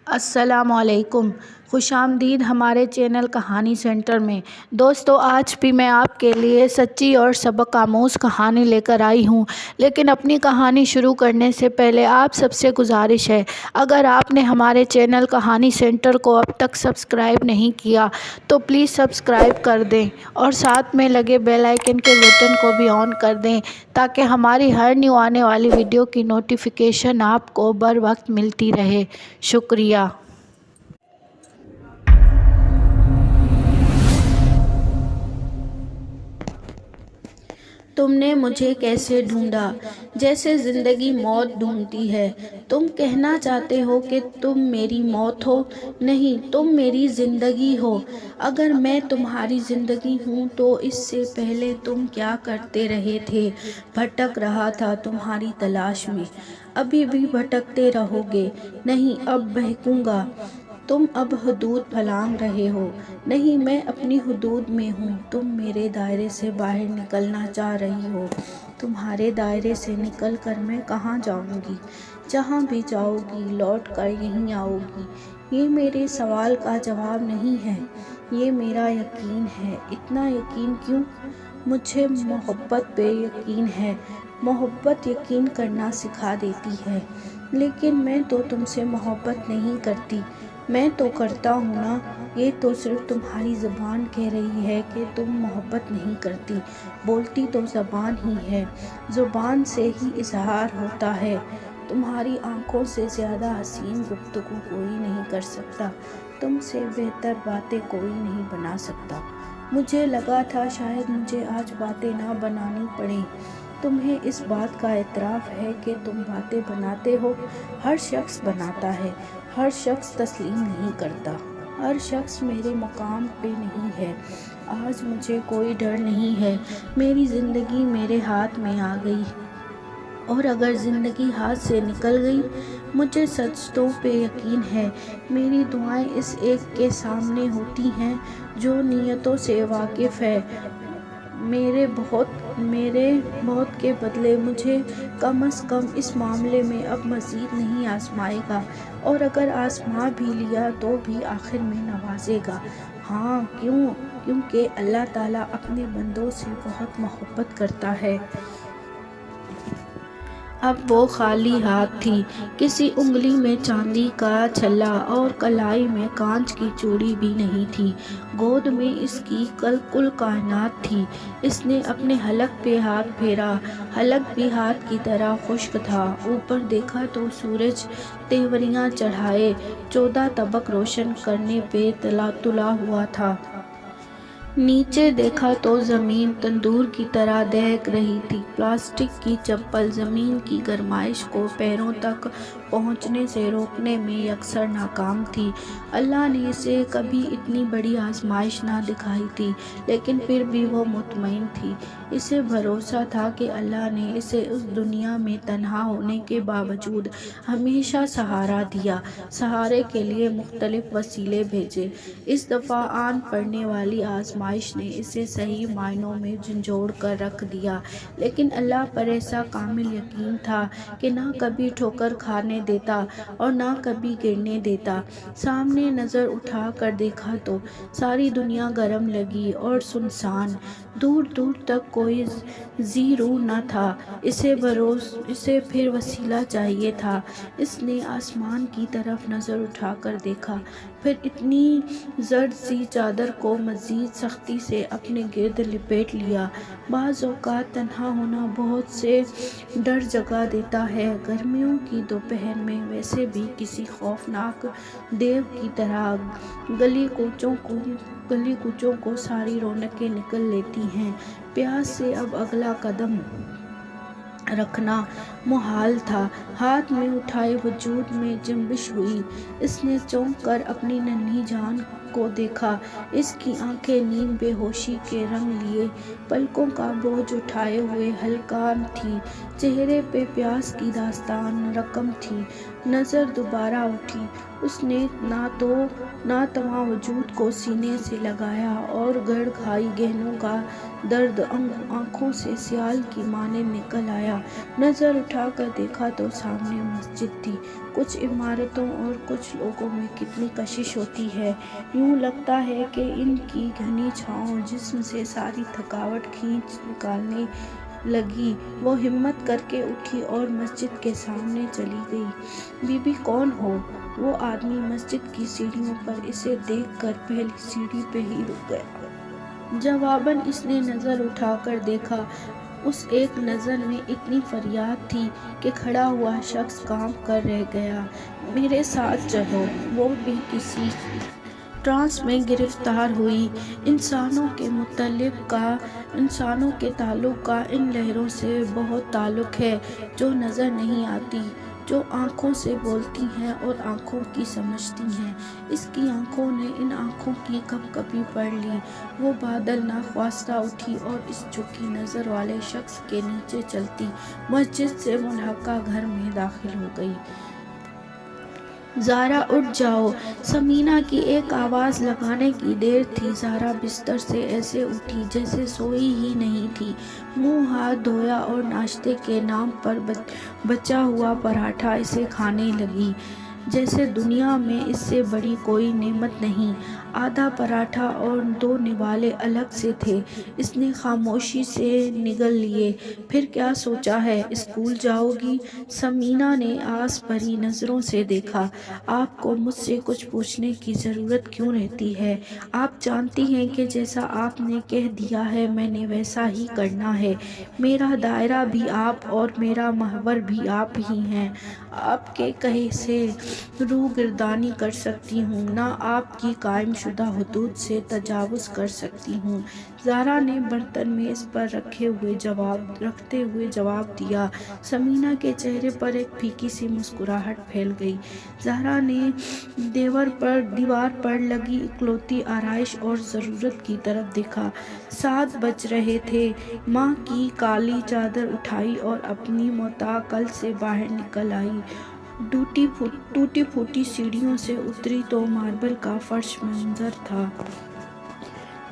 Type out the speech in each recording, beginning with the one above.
السلام علیکم، خوش آمدید ہمارے چینل کہانی سینٹر میں۔ دوستو، آج بھی میں آپ کے لیے سچی اور سبق آموز کہانی لے کر آئی ہوں، لیکن اپنی کہانی شروع کرنے سے پہلے آپ سب سے گزارش ہے، اگر آپ نے ہمارے چینل کہانی سینٹر کو اب تک سبسکرائب نہیں کیا تو پلیز سبسکرائب کر دیں اور ساتھ میں لگے بیل آئیکن کے بٹن کو بھی آن کر دیں تاکہ ہماری ہر نیو آنے والی ویڈیو کی نوٹیفیکیشن آپ کو بر وقت ملتی رہے۔ شکریہ۔ تم نے مجھے کیسے ڈھونڈا، جیسے زندگی موت ڈھونڈتی ہے۔ تم کہنا چاہتے ہو کہ تم میری موت ہو؟ نہیں، تم میری زندگی ہو۔ اگر میں تمہاری زندگی ہوں تو اس سے پہلے تم کیا کرتے رہے تھے؟ بھٹک رہا تھا تمہاری تلاش میں۔ ابھی بھی بھٹکتے رہو گے؟ نہیں، اب بہکوں گا۔ تم اب حدود پھلانگ رہے ہو۔ نہیں، میں اپنی حدود میں ہوں۔ تم میرے دائرے سے باہر نکلنا چاہ رہی ہو۔ تمہارے دائرے سے نکل کر میں کہاں جاؤں گی؟ جہاں بھی جاؤ گی لوٹ کر یہیں آؤ گی۔ یہ میرے سوال کا جواب نہیں ہے، یہ میرا یقین ہے۔ اتنا یقین کیوں؟ مجھے محبت پہ یقین ہے۔ محبت یقین کرنا سکھا دیتی ہے۔ لیکن میں تو تم سے محبت نہیں کرتی۔ میں تو کرتا ہوں نا۔ یہ تو صرف تمہاری زبان کہہ رہی ہے کہ تم محبت نہیں کرتی۔ بولتی تو زبان ہی ہے، زبان سے ہی اظہار ہوتا ہے۔ تمہاری آنکھوں سے زیادہ حسین گفتگو کوئی نہیں کر سکتا، تم سے بہتر باتیں کوئی نہیں بنا سکتا۔ مجھے لگا تھا شاید مجھے آج باتیں نہ بنانی پڑیں۔ تمہیں اس بات کا اعتراف ہے کہ تم باتیں بناتے ہو؟ ہر شخص بناتا ہے، ہر شخص تسلیم نہیں کرتا۔ ہر شخص میرے مقام پہ نہیں ہے۔ آج مجھے کوئی ڈر نہیں ہے۔ میری زندگی میرے ہاتھ میں آ گئی، اور اگر زندگی ہاتھ سے نکل گئی، مجھے سجدوں پہ یقین ہے۔ میری دعائیں اس ایک کے سامنے ہوتی ہیں جو نیتوں سے واقف ہے۔ میرے بہت کے بدلے مجھے کم از کم اس معاملے میں اب مزید نہیں آزمائے گا، اور اگر آزما بھی لیا تو بھی آخر میں نوازے گا۔ ہاں، کیونکہ اللہ تعالیٰ اپنے بندوں سے بہت محبت کرتا ہے۔ اب وہ خالی ہاتھ تھی۔ کسی انگلی میں چاندی کا چھلا اور کلائی میں کانچ کی چوڑی بھی نہیں تھی۔ گود میں اس کی کل کائنات تھی۔ اس نے اپنے حلق پہ ہاتھ پھیرا، حلق بھی ہاتھ کی طرح خشک تھا۔ اوپر دیکھا تو سورج تیوریاں چڑھائے 14 طبق روشن کرنے پہ تلا ہوا تھا۔ نیچے دیکھا تو زمین تندور کی طرح دہک رہی تھی۔ پلاسٹک کی چپل زمین کی گرمائش کو پیروں تک پہنچنے سے روکنے میں یکسر ناکام تھی۔ اللہ نے اسے کبھی اتنی بڑی آزمائش نہ دکھائی تھی، لیکن پھر بھی وہ مطمئن تھی۔ اسے بھروسہ تھا کہ اللہ نے اسے اس دنیا میں تنہا ہونے کے باوجود ہمیشہ سہارا دیا، سہارے کے لیے مختلف وسیلے بھیجے۔ اس دفعہ آن پڑنے والی آزمائش نے اسے صحیح معنوں میں جھنجھوڑ کر رکھ دیا، لیکن اللہ پر ایسا کامل یقین تھا کہ نہ کبھی ٹھوکر کھانے دیتا اور نہ کبھی گرنے دیتا۔ سامنے نظر اٹھا کر دیکھا تو ساری دنیا گرم لگی اور سنسان، دور دور تک کوئی ذی روح نہ تھا۔ اسے پھر وسیلہ چاہیے تھا۔ اس نے آسمان کی طرف نظر اٹھا کر دیکھا، پھر اتنی زرد سی چادر کو مزید سختی سے اپنے گرد لپیٹ لیا۔ بعض اوقات تنہا ہونا بہت سے ڈر جگا دیتا ہے، گرمیوں کی دوپہر میں ویسے بھی کسی خوفناک دیو کی طرح۔ گلی کوچوں کو ساری رونقیں نکل لیتی ہیں۔ پیاس سے اب اگلا قدم رکھنا محال تھا۔ ہاتھ میں اٹھائے وجود میں جنبش ہوئی۔ اس نے چونک کر اپنی ننھی جان کو دیکھا۔ اس کی آنکھیں نیند بے ہوشی کے رنگ لیے پلکوں کا بوجھ اٹھائے ہوئے ہلکان تھیں۔ چہرے پہ پیاس کی داستان رقم تھی۔ نظر دوبارہ اٹھی۔ اس نے ناتواں وجود کو سینے سے لگایا اور گڑ گھائی گہنوں کا درد آنکھوں سے سیال کی مانند نکل آیا۔ نظر اٹھا کر دیکھا تو سامنے مسجد تھی۔ کچھ عمارتوں اور کچھ لوگوں میں کتنی کشش ہوتی ہے، یوں لگتا ہے کہ ان کی گھنی چھاؤں جسم سے ساری تھکاوٹ کھینچ نکالنے لگی۔ وہ ہمت کر کے اٹھی اور مسجد کے سامنے چلی گئی۔ بی بی کون ہو؟ وہ آدمی مسجد کی سیڑھیوں پر اسے دیکھ کر پہلی سیڑھی پہ ہی رک گیا۔ جواباً اس نے نظر اٹھا کر دیکھا۔ اس ایک نظر میں اتنی فریاد تھی کہ کھڑا ہوا شخص کانپ کر رہ گیا۔ میرے ساتھ چلو۔ وہ بھی کسی ٹرانس میں گرفتار ہوئی۔ انسانوں کے تعلق کا ان لہروں سے بہت تعلق ہے جو نظر نہیں آتی، جو آنکھوں سے بولتی ہیں اور آنکھوں کی سمجھتی ہیں۔ اس کی آنکھوں نے ان آنکھوں کی کپ کپی پڑھ لی۔ وہ بادل ناخواستہ اٹھی اور اس جھکی نظر والے شخص کے نیچے چلتی مسجد سے ملحقہ گھر میں داخل ہو گئی۔ زارا اٹھ جاؤ، ثمینہ کی ایک آواز لگانے کی دیر تھی۔ زارا بستر سے ایسے اٹھی جیسے سوئی ہی نہیں تھی۔ منہ ہاتھ دھویا اور ناشتے کے نام پر بچا ہوا پراٹھا اسے کھانے لگی جیسے دنیا میں اس سے بڑی کوئی نعمت نہیں۔ آدھا پراٹھا اور 2 نوالے الگ سے تھے۔ اس نے خاموشی سے نگل لیے۔ پھر کیا سوچا ہے؟ اسکول جاؤ گی؟ ثمینہ نے آس بھری نظروں سے دیکھا۔ آپ کو مجھ سے کچھ پوچھنے کی ضرورت کیوں رہتی ہے؟ آپ جانتی ہیں کہ جیسا آپ نے کہہ دیا ہے میں نے ویسا ہی کرنا ہے۔ میرا دائرہ بھی آپ اور میرا محور بھی آپ ہی ہیں۔ آپ کے کہے سے روگردانی کر سکتی ہوں، نہ آپ کی قائم شدہ حدود سے تجاوز کر سکتی ہوں۔ زارا نے برتن میز پر رکھتے ہوئے جواب دیا۔ ثمینہ کے چہرے پر ایک پھیکی سی مسکراہٹ پھیل گئی۔ زارا نے دیوار پر لگی اکلوتی آرائش اور ضرورت کی طرف دیکھا۔ 7 بج رہے تھے۔ ماں کی کالی چادر اٹھائی اور اپنی متاع کل سے باہر نکل آئی۔ ٹوٹی پھوٹی سیڑھیوں سے اتری تو ماربل کا فرش منظر تھا۔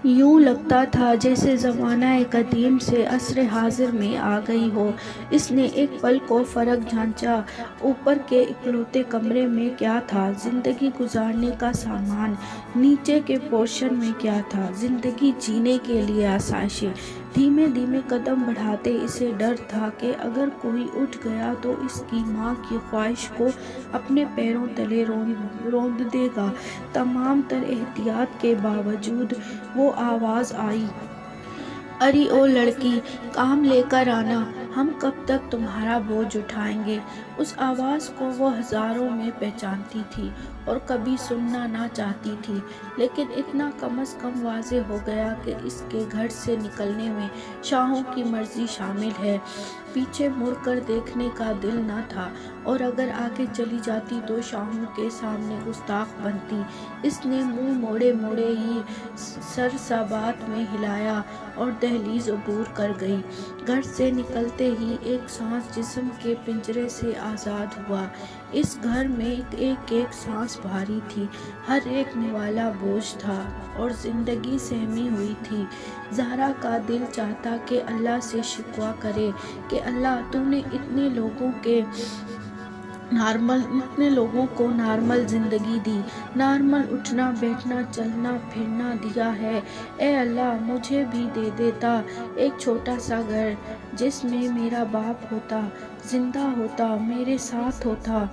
یوں لگتا تھا جیسے زمانہ قدیم سے عصر حاضر میں آ گئی ہو۔ اس نے ایک پل کو فرق جانچا۔ اوپر کے اکلوتے کمرے میں کیا تھا؟ زندگی گزارنے کا سامان۔ نیچے کے پورشن میں کیا تھا؟ زندگی جینے کے لیے آسائشیں۔ دھیمے دھیمے قدم بڑھاتے اسے ڈر تھا کہ اگر کوئی اٹھ گیا تو اس کی ماں کی خواہش کو اپنے پیروں تلے روند دے گا۔ تمام تر احتیاط کے باوجود وہ آواز آئی۔ ارے او لڑکی، کام لے کر آنا، ہم کب تک تمہارا بوجھ اٹھائیں گے؟ اس آواز کو وہ ہزاروں میں پہچانتی تھی اور کبھی سننا نہ چاہتی تھی، لیکن اتنا کم از کم واضح ہو گیا کہ اس کے گھر سے نکلنے میں شاہوں کی مرضی شامل ہے۔ پیچھے مڑ کر دیکھنے کا دل نہ تھا، اور اگر آگے چلی جاتی تو شاہوں کے سامنے گستاخ بنتی۔ اس نے منہ موڑے ہی سر ثبات میں ہلایا اور دہلیز عبور کر گئی۔ گھر سے نکلتے ہی ایک سانس جسم کے پنجرے سے آزاد ہوا۔ اس گھر میں ایک ایک سانس بھاری تھی، ہر ایک نوالا بوجھ تھا، اور زندگی سہمی ہوئی تھی۔ زہرا کا دل چاہتا کہ اللہ سے شکوہ کرے کہ اللہ تو نے اتنے لوگوں کو نارمل زندگی دی، نارمل اٹھنا بیٹھنا چلنا پھرنا دیا ہے۔ اے اللہ، مجھے بھی دے دیتا ایک چھوٹا سا گھر جس میں میرا باپ ہوتا، زندہ ہوتا، میرے ساتھ ہوتا،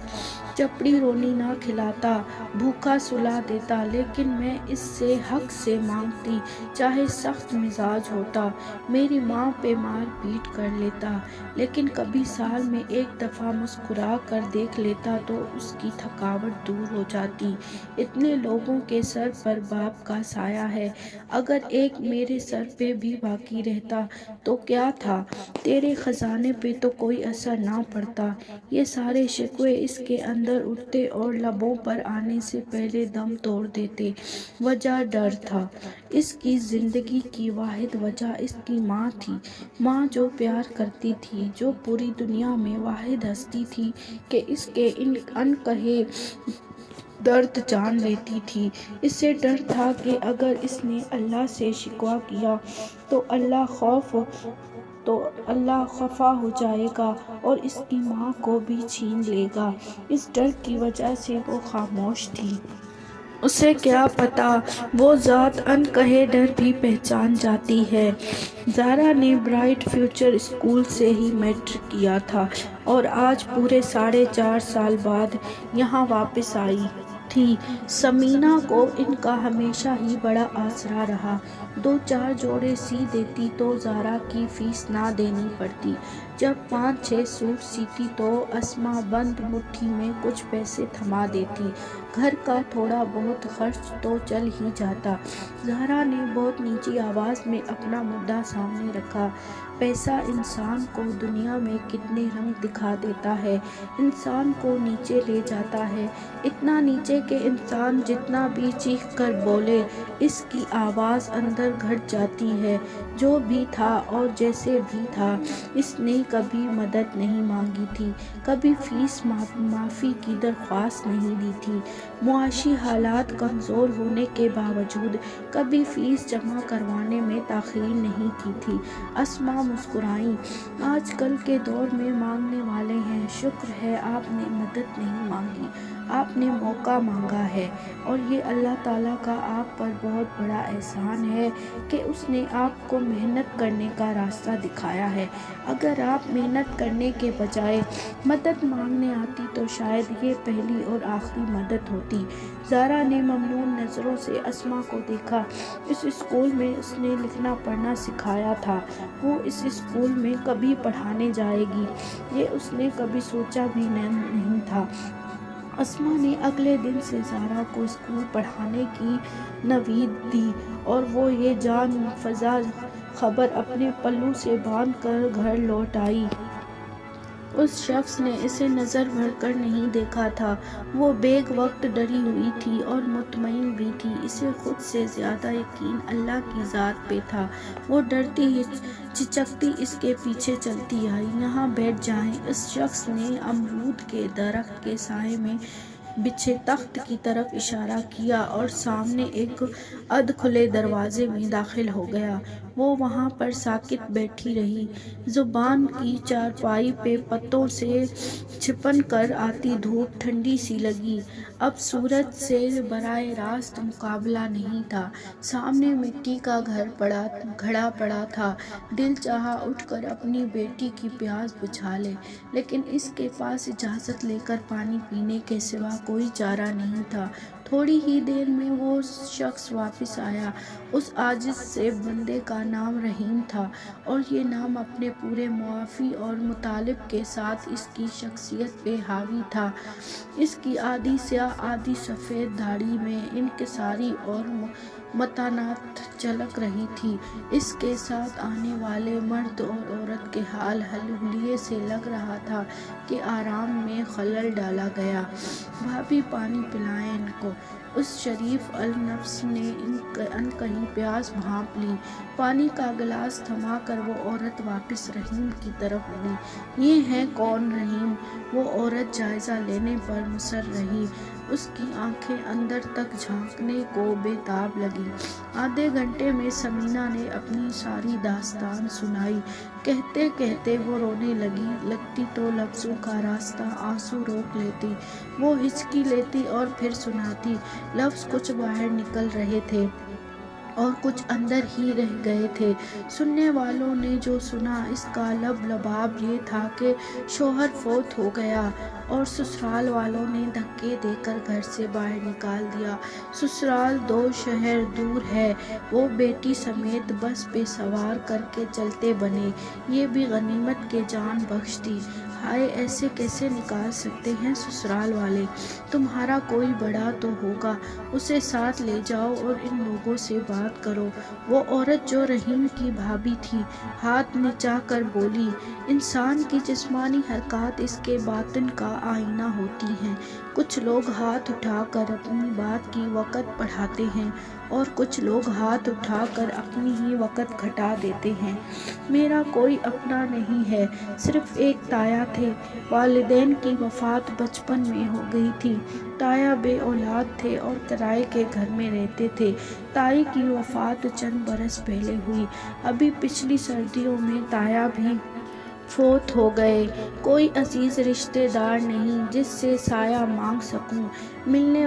چپڑی رونی نہ کھلاتا، بھوکا سلا دیتا، لیکن میں اس سے حق سے مانگتی، چاہے سخت مزاج ہوتا، میری ماں پہ مار پیٹ کر لیتا، لیکن کبھی سال میں ایک دفعہ مسکرا کر دیکھ لیتا تو اس کی تھکاوٹ دور ہو جاتی۔ اتنے لوگوں کے سر پر باپ کا سایہ ہے، اگر ایک میرے سر پہ بھی باقی رہتا تو کیا تھا؟ تیرے خزانے پہ تو کوئی اثر نہ پڑتا۔ یہ سارے شکوے اس کے اندر اندر اٹھتے اور لبوں پر آنے سے پہلے دم توڑ دیتے۔ وجہ ڈر تھا۔ اس کی زندگی کی واحد وجہ اس کی ماں تھی، ماں جو پیار کرتی تھی، جو پوری دنیا میں واحد ہستی تھی کہ اس کے انکہے درد جان لیتی تھی۔ اسے ڈر تھا کہ اگر اس نے اللہ سے شکوہ کیا تو اللہ خفا ہو جائے گا اور اس کی ماں کو بھی چھین لے گا۔ اس ڈر کی وجہ سے وہ خاموش تھی۔ اسے کیا پتا وہ ذات انکہے ڈر بھی پہچان جاتی ہے۔ زہرا نے برائٹ فیوچر اسکول سے ہی میٹرک کیا تھا اور آج پورے 4.5 سال بعد یہاں واپس آئی تھی۔ ثمینہ کو ان کا ہمیشہ ہی بڑا آسرا رہا۔ 2-4 جوڑے سی دیتی تو زہرا کی فیس نہ دینی پڑتی۔ جب 5-6 سوٹ سیتی تو اسما بند مٹھی میں کچھ پیسے تھما دیتی۔ گھر کا تھوڑا بہت خرچ تو چل ہی جاتا۔ زہرا نے بہت نیچی آواز میں اپنا مدعا سامنے رکھا۔ پیسہ انسان کو دنیا میں کتنے رنگ دکھا دیتا ہے، انسان کو نیچے لے جاتا ہے، اتنا نیچے کہ انسان جتنا بھی چیخ کر بولے اس کی آواز اندر گھٹ جاتی ہے۔ جو بھی تھا اور جیسے بھی تھا، اس نے کبھی مدد نہیں مانگی تھی، کبھی فیس معافی کی درخواست نہیں دی تھی، معاشی حالات کمزور ہونے کے باوجود کبھی فیس جمع کروانے میں تاخیر نہیں کی تھی۔ اسما مسکرائیں۔ آج کل کے دور میں مانگنے والے ہیں، شکر ہے آپ نے مدد نہیں مانگی، آپ نے موقع مانگا ہے، اور یہ اللہ تعالیٰ کا آپ پر بہت بڑا احسان ہے کہ اس نے آپ کو محنت کرنے کا راستہ دکھایا ہے۔ اگر آپ محنت کرنے کے بجائے مدد مانگنے آتی تو شاید یہ پہلی اور آخری مدد ہوتی۔ زہرا نے ممنون نظروں سے اسما کو دیکھا۔ اس اسکول میں اس نے لکھنا پڑھنا سکھایا تھا، وہ اس اسکول میں کبھی پڑھانے جائے گی یہ اس نے کبھی سوچا بھی نہیں تھا۔ اسما نے اگلے دن سے زہرا کو اسکول پڑھانے کی نوید دی اور وہ یہ جان فزا خبر اپنے پلو سے باندھ کر گھر لوٹ آئی۔ اس شخص نے اسے نظر بھر کر نہیں دیکھا تھا۔ وہ بیک وقت ڈری ہوئی تھی اور مطمئن بھی تھی۔ اسے خود سے زیادہ یقین اللہ کی ذات پہ تھا۔ وہ ڈرتی ہچکتی اس کے پیچھے چلتی آئی۔ یہاں بیٹھ جائیں۔ اس شخص نے امرود کے درخت کے سائے میں بچھے تخت کی طرف اشارہ کیا اور سامنے ایک ادھ کھلے دروازے میں داخل ہو گیا۔ وہ وہاں پر ساکت بیٹھی رہی۔ زبان کی چارپائی پہ پتوں سے چھپن کر آتی دھوپ ٹھنڈی سی لگی۔ اب سورج سے براہ راست مقابلہ نہیں تھا۔ سامنے مٹی کا گھر کھڑا پڑا تھا۔ دل چاہا اٹھ کر اپنی بیٹی کی پیاس بجھا لے، لیکن اس کے پاس اجازت لے کر پانی پینے کے سوا کوئی چارہ نہیں تھا۔ تھوڑی ہی دیر میں وہ شخص واپس آیا۔ اس عاجز سے بندے کا نام رحیم تھا اور یہ نام اپنے پورے معافی اور مطالب کے ساتھ اس کی شخصیت پہ حاوی تھا۔ اس کی آدھی سیاہ آدھی سفید داڑھی میں انکساری اور متانت جھلک رہی تھی۔ اس کے ساتھ آنے والے مرد اور عورت کے حال حلیے سے لگ رہا تھا کہ آرام میں خلل ڈالا گیا۔ بھابھی پانی پلائیں ان کو۔ اس شریف النفس نے انکہی پیاس بھانپ لی۔ پانی کا گلاس تھما کر وہ عورت واپس رحیم کی طرف مڑی۔ یہ ہے کون رحیم؟ وہ عورت جائزہ لینے پر مصر رہی۔ اس کی آنکھیں اندر تک جھانکنے کو بے تاب لگیں۔ آدھے گھنٹے میں ثمینہ نے اپنی ساری داستان سنائی۔ کہتے کہتے وہ رونے لگتی تو لفظوں کا راستہ آنسو روک لیتی۔ وہ ہچکی لیتی اور پھر سناتی۔ لفظ کچھ باہر نکل رہے تھے اور کچھ اندر ہی رہ گئے تھے۔ سننے والوں نے جو سنا اس کا لباب یہ تھا کہ شوہر فوت ہو گیا اور سسرال والوں نے دھکے دے کر گھر سے باہر نکال دیا۔ سسرال 2 شہر دور ہے۔ وہ بیٹی سمیت بس پہ سوار کر کے چلتے بنے۔ یہ بھی غنیمت کہ جان بخش دی۔ ہائے ایسے کیسے نکال سکتے ہیں سسرال والے، تمہارا کوئی بڑا تو ہوگا، اسے ساتھ لے جاؤ اور ان لوگوں سے بات کرو۔ وہ عورت جو رحیم کی بھابی تھی ہاتھ نچا کر بولی، انسان کی جسمانی حرکات اس کے باطن کا آئینہ ہوتی ہیں۔ کچھ لوگ ہاتھ اٹھا کر اپنی بات کی وقت بڑھاتے ہیں اور کچھ لوگ ہاتھ اٹھا کر اپنی ہی وقت گھٹا دیتے ہیں۔ میرا کوئی اپنا نہیں ہے، صرف ایک تایا تھے، والدین کی وفات بچپن میں ہو گئی تھی۔ تایا بے اولاد تھے اور کرائے کے گھر میں رہتے تھے۔ تائی کی وفات چند برس پہلے ہوئی، ابھی پچھلی سردیوں میں تایا بھی فوت ہو گئے۔ کوئی عزیز رشتے دار نہیں جس سے سایہ مانگ سکوں۔ ملنے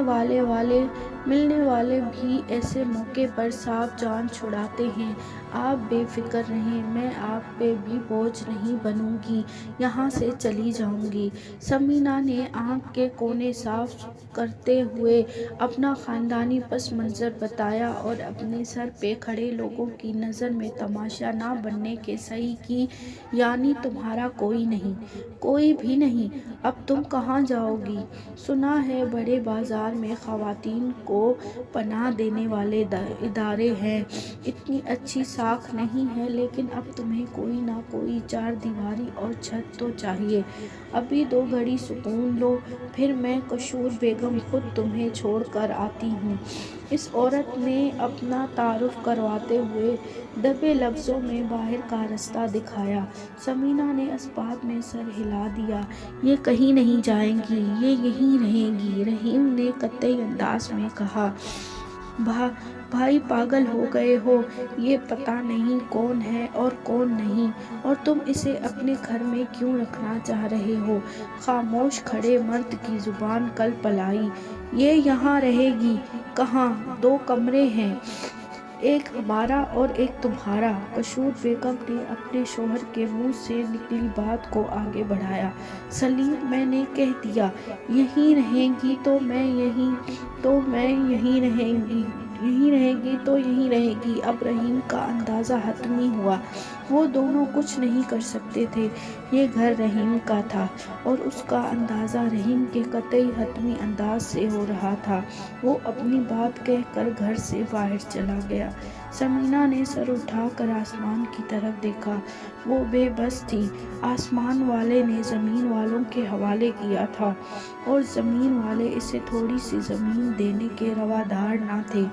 والے بھی ایسے موقع پر صاف جان چھڑاتے ہیں۔ آپ بے فکر رہیں، میں آپ پہ بھی بوجھ نہیں بنوں گی، یہاں سے چلی جاؤں گی۔ ثمینہ نے آنکھ کے کونے صاف کرتے ہوئے اپنا خاندانی پس منظر بتایا اور اپنے سر پہ کھڑے لوگوں کی نظر میں تماشا نہ بننے کی صحیح کی، یعنی تمہارا کوئی نہیں، کوئی بھی نہیں، اب تم کہاں جاؤ گی؟ سنا ہے بڑے بازار میں خواتین کو پناہ دینے والے ادارے ہیں، اتنی اچھی ساکھ نہیں ہے، لیکن اب تمہیں کوئی نہ کوئی چار دیواری اور چھت تو چاہیے۔ ابھی 2 گھڑی سکون لو، پھر میں قشور بیگم خود تمہیں چھوڑ کر آتی ہوں۔ اس عورت نے اپنا تعارف کرواتے ہوئے دبے لفظوں میں باہر کا رستہ دکھایا۔ ثمینہ نے اسباب میں سر ہلا دیا۔ یہ کہیں نہیں جائیں گی، یہ یہیں رہیں گی، رحیم نے قطعی انداز میں کہا۔ بھائی پاگل ہو گئے ہو، یہ پتہ نہیں کون ہے اور کون نہیں، اور تم اسے اپنے گھر میں کیوں رکھنا چاہ رہے ہو؟ خاموش کھڑے مرد کی زبان کل پلائی۔ یہ یہاں رہے گی۔ کہاں؟ 2 کمرے ہیں، ایک ہمارا اور ایک تمہارا۔ قشور بیگم نے اپنے شوہر کے منہ سے نکلی بات کو آگے بڑھایا۔ سلیم، میں نے کہہ دیا، یہیں رہیں گی تو میں یہیں رہیں گی۔ اب رحیم کا اندازہ حتمی ہوا، وہ دونوں کچھ نہیں کر سکتے تھے، یہ گھر رحیم کا تھا، اور اس کا اندازہ رحیم کے قطعی حتمی انداز سے ہو رہا تھا۔ وہ اپنی بات کہہ کر گھر سے باہر چلا گیا۔ ثمینہ نے سر اٹھا کر آسمان کی طرف دیکھا، وہ بے بس تھی۔ آسمان والے نے زمین والوں کے حوالے کیا تھا، اور زمین والے اسے تھوڑی سی زمین دینے کے روادار نہ تھے۔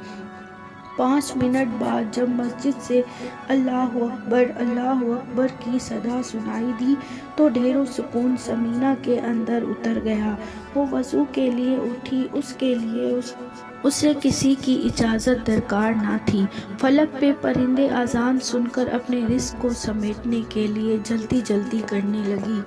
5 منٹ بعد جب مسجد سے اللہ اکبر کی صدا سنائی دی تو ڈھیروں سکون ثمینہ کے اندر اتر گیا۔ وہ وضو کے لیے اٹھی، اسے کسی کی اجازت درکار نہ تھی۔ فلک پہ پرندے اذان سن کر اپنے رزق کو سمیٹنے کے لیے جلدی کرنے لگی۔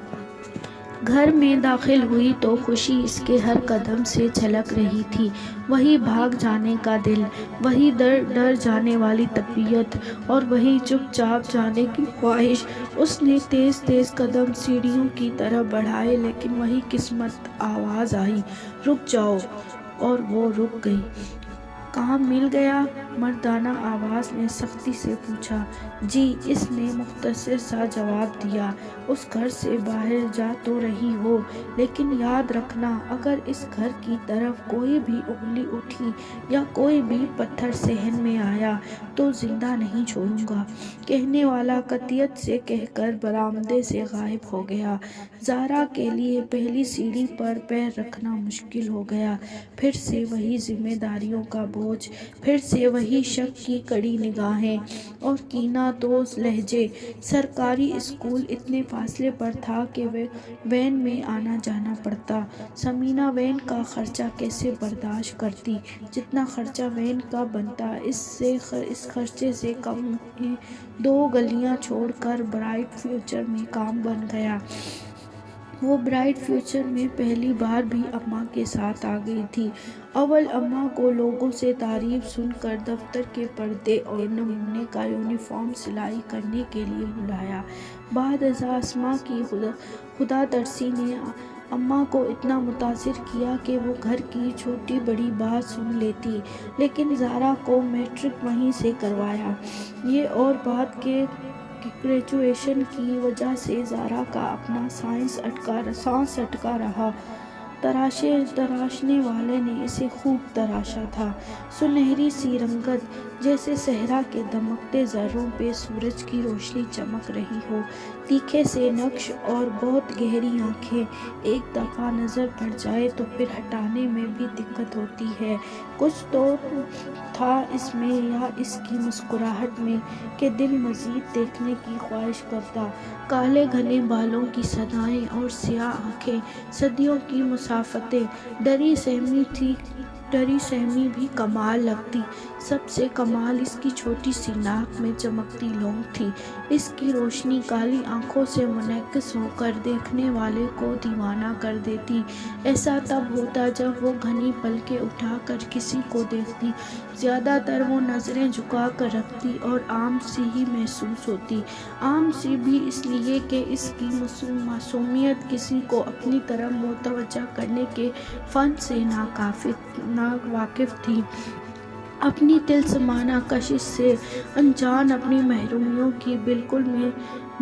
گھر میں داخل ہوئی تو خوشی اس کے ہر قدم سے چھلک رہی تھی، وہی بھاگ جانے کا دل، وہی ڈر جانے والی طبیعت، اور وہی چپ چاپ جانے کی خواہش۔ اس نے تیز قدم سیڑھیوں کی طرف بڑھائے، لیکن وہی قسمت، آواز آئی، رک جاؤ، اور وہ رک گئی۔ کام مل گیا؟ مردانہ آواز نے سختی سے پوچھا۔ جی، اس نے مختصر سا جواب دیا۔ اس گھر سے باہر جا تو رہی ہو، لیکن یاد رکھنا، اگر اس گھر کی طرف کوئی بھی انگلی اٹھی یا کوئی بھی پتھر صحن میں آیا تو زندہ نہیں چھوڑوں گا۔ کہنے والا قطعیت سے کہہ کر برآمدے سے غائب ہو گیا۔ زارا کے لیے پہلی سیڑھی پر پیر رکھنا مشکل ہو گیا۔ پھر سے وہی ذمہ داریوں کا بوجھ، پھر سے وہی شک کی کڑی نگاہیں اور کینہ توز لہجے۔ سرکاری اسکول اتنے فاصلے پر تھا کہ وین میں آنا جانا پڑتا۔ ثمینہ وین کا خرچہ کیسے برداشت کرتی؟ جتنا خرچہ وین کا بنتا، اس خرچے سے کم میں 2 گلیاں چھوڑ کر برائٹ فیوچر میں کام بن گیا۔ وہ برائٹ فیوچر میں پہلی بار بھی اماں کے ساتھ آ گئی تھی۔ اول اماں کو لوگوں سے تعریف سن کر دفتر کے پردے اور نمونے کا یونیفارم سلائی کرنے کے لیے بلایا۔ بعد ازاں اسماء کی خدا ترسی نے اماں کو اتنا متاثر کیا کہ وہ گھر کی چھوٹی بڑی بات سن لیتی، لیکن زارا کو میٹرک وہیں سے کروایا۔ یہ اور بات کہ گریجویشن کی وجہ سے زارا کا اپنا سانس اٹکا رہا۔ تراشنے والے نے اسے خوب تراشا تھا۔ سنہری سی رنگت، جیسے صحرا کے دمکتے ذروں پہ سورج کی روشنی چمک رہی ہو۔ تیکھے سے نقش اور بہت گہری آنکھیں، ایک دفعہ نظر پڑ جائے تو پھر ہٹانے میں بھی دقت ہوتی ہے۔ کچھ تو تھا اس میں یا اس کی مسکراہٹ میں کہ دل مزید دیکھنے کی خواہش کرتا۔ کالے گھنے بالوں کی صدائیں اور سیاہ آنکھیں، صدیوں کی مسافتیں، ڈری سہمی بھی کمال لگتی۔ سب سے کمال اس کی چھوٹی سی ناک میں چمکتی لونگ تھی۔ اس کی روشنی کالی آنکھوں سے منعکس ہو کر دیکھنے والے کو دیوانہ کر دیتی۔ ایسا تب ہوتا جب وہ گھنی پلکیں اٹھا کر کسی کو دیکھتی۔ زیادہ تر وہ نظریں جھکا کر رکھتی اور عام سی ہی محسوس ہوتی۔ عام سی بھی اس لیے کہ اس کی معصومیت کسی کو اپنی طرف متوجہ کرنے کے فن سے ناواقف تھی۔ اپنی طلسمانہ کشش سے انجان، اپنی محرومیوں کی